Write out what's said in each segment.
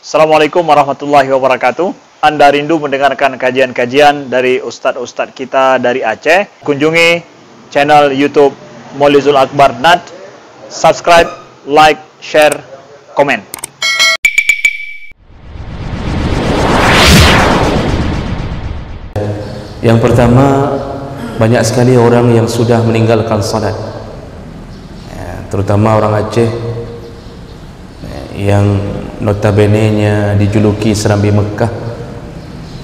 Assalamualaikum warahmatullahi wabarakatuh. Anda rindu mendengarkan kajian-kajian dari ustadz-ustadz kita dari Aceh? Kunjungi channel YouTube Maulizul Akbar NAD. Subscribe, like, share, komen. Yang pertama, banyak sekali orang yang sudah meninggalkan salat, terutama orang Aceh yang notabene-nya dijuluki Serambi Mekah.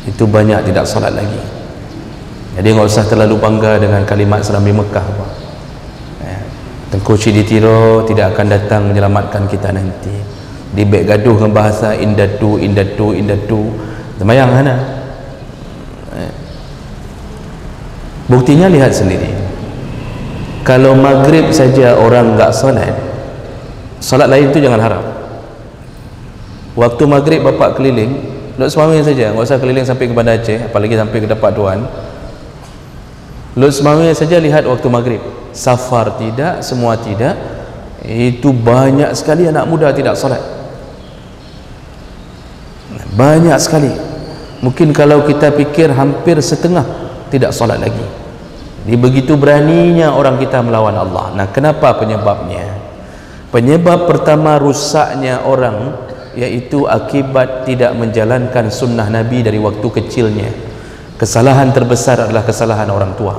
Itu banyak tidak salat lagi. Jadi nggak usah terlalu bangga dengan kalimat Serambi Mekah. Tengku Ciditiro tidak akan datang menyelamatkan kita nanti. Di beg gaduh dengan bahasa indatu temayang mana. Buktinya lihat sendiri. Kalau maghrib saja orang enggak solat, solat lain tu jangan harap. Waktu maghrib bapak keliling, Lut Semawin saja, enggak usah keliling sampai ke Bandar Aceh, apalagi sampai ke Dapat Tuan. Lut Semawin saja lihat waktu maghrib. Safar tidak, semua tidak. Itu banyak sekali anak muda tidak solat. Banyak sekali. Mungkin kalau kita fikir hampir setengah tidak solat lagi. Jadi begitu beraninya orang kita melawan Allah. Nah, kenapa penyebabnya? Penyebab pertama rusaknya orang yaitu akibat tidak menjalankan sunnah Nabi dari waktu kecilnya. Kesalahan terbesar adalah kesalahan orang tua.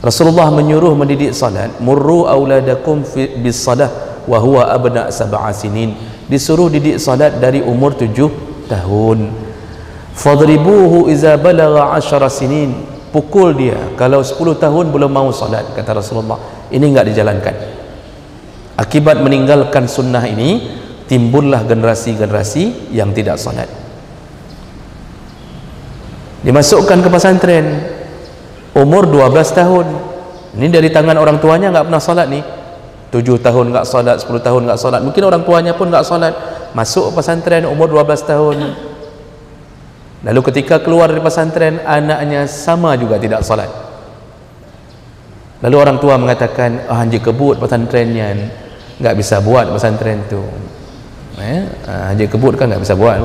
Rasulullah menyuruh mendidik salat, murru auladakum bis salah wa huwa abna sab'a sinin. Disuruh didik salat dari umur 7 tahun. Fadribuhu iza balagha 10 sinin. Pukul dia kalau 10 tahun belum mau salat, kata Rasulullah. Ini enggak dijalankan. Akibat meninggalkan sunnah ini, timbullah generasi-generasi yang tidak salat. Dimasukkan ke pesantren umur 12 tahun. Ini dari tangan orang tuanya enggak pernah salat nih. 7 tahun enggak salat, 10 tahun enggak salat. Mungkin orang tuanya pun enggak salat. Masuk pesantren umur 12 tahun. Lalu ketika keluar dari pesantren, anaknya sama juga tidak salat. Lalu orang tua mengatakan, Haji kebut pesantrennya, enggak bisa buat pesantren tu. Haji kebut kan enggak bisa buat.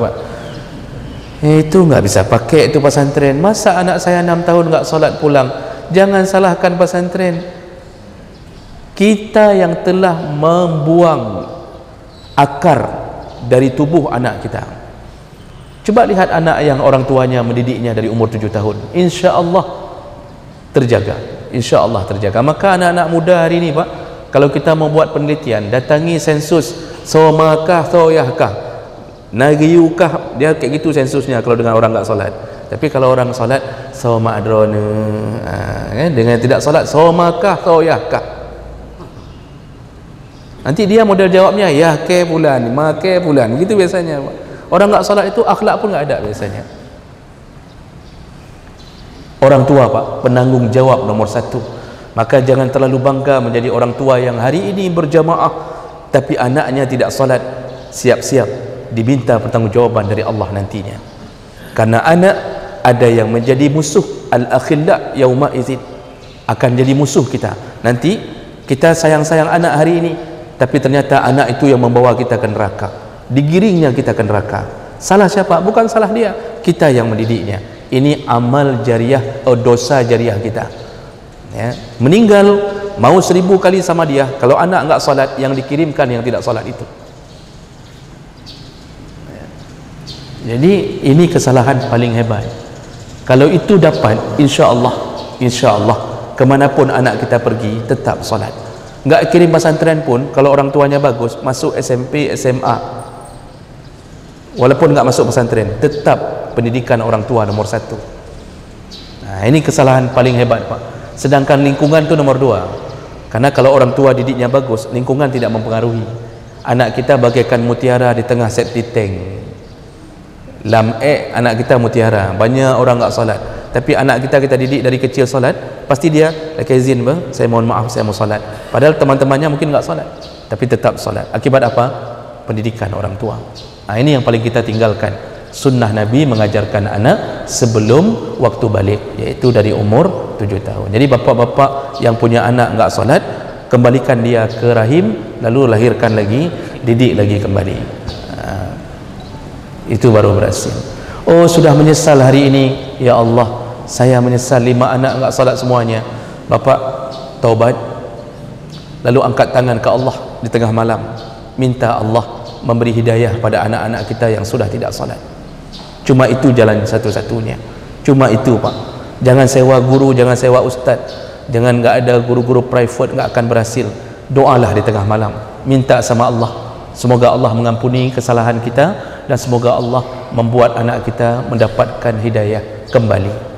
Itu enggak bisa pakai itu pesantren. Masa anak saya 6 tahun enggak salat pulang? Jangan salahkan pesantren. Kita yang telah membuang akar dari tubuh anak kita. Coba lihat anak yang orang tuanya mendidiknya dari umur 7 tahun. InsyaAllah terjaga. InsyaAllah terjaga. Maka anak-anak muda hari ini, Pak, kalau kita membuat penelitian, datangi sensus somakah, soyahkah, nagiyukah, dia kayak gitu sensusnya kalau dengan orang tak solat. Tapi kalau orang solat, somadrona, dengan tidak solat, somakah, soyahkah. Nanti dia model jawabnya, ya ke bulan, ma ke bulan. Begitu biasanya, Pak. Orang tak solat itu akhlak pun tak ada biasanya. Orang tua, Pak, penanggung jawab nomor 1. Maka jangan terlalu bangga menjadi orang tua yang hari ini berjamaah tapi anaknya tidak solat. Siap-siap diminta pertanggungjawaban dari Allah nantinya. Karena anak ada yang menjadi musuh, al-akhilla yauma idzin, akan jadi musuh kita. Nanti kita sayang-sayang anak hari ini, tapi ternyata anak itu yang membawa kita ke neraka. Digiringnya kita ke neraka. Salah siapa? Bukan salah dia, kita yang mendidiknya. Ini amal jariah, dosa jariah kita, ya. Meninggal mau 1000 kali sama dia. Kalau anak enggak salat, yang dikirimkan yang tidak salat itu. Jadi ini kesalahan paling hebat. Kalau itu dapat, insya-Allah kemanapun anak kita pergi tetap salat. Enggak kirim pesantren pun, kalau orang tuanya bagus, masuk SMP, SMA, walaupun enggak masuk pesantren, tetap pendidikan orang tua nomor 1. Nah, ini kesalahan paling hebat, Pak. Sedangkan lingkungan itu nomor 2. Karena kalau orang tua didiknya bagus, lingkungan tidak mempengaruhi. Anak kita bagaikan mutiara di tengah septic tank. Anak kita mutiara, banyak orang enggak salat. Tapi anak kita didik dari kecil salat, pasti dia izin, bang, saya mohon maaf, saya mau salat. Padahal teman-temannya mungkin enggak salat, tapi tetap salat. Akibat apa? Pendidikan orang tua. Nah, ini yang paling kita tinggalkan. Sunnah Nabi mengajarkan anak sebelum waktu balik, yaitu dari umur 7 tahun. Jadi bapak-bapak yang punya anak enggak salat, kembalikan dia ke rahim, lalu lahirkan lagi, didik lagi kembali. Itu baru berhasil. Oh, sudah menyesal hari ini, ya Allah, saya menyesal 5 anak enggak salat semuanya. Bapak taubat, lalu angkat tangan ke Allah di tengah malam, minta Allah memberi hidayah pada anak-anak kita yang sudah tidak salat. Cuma itu jalan satu-satunya. Cuma itu, Pak. Jangan sewa guru, jangan sewa ustaz, jangan enggak ada guru-guru private, enggak akan berhasil. Doalah di tengah malam, minta sama Allah, semoga Allah mengampuni kesalahan kita dan semoga Allah membuat anak kita mendapatkan hidayah kembali.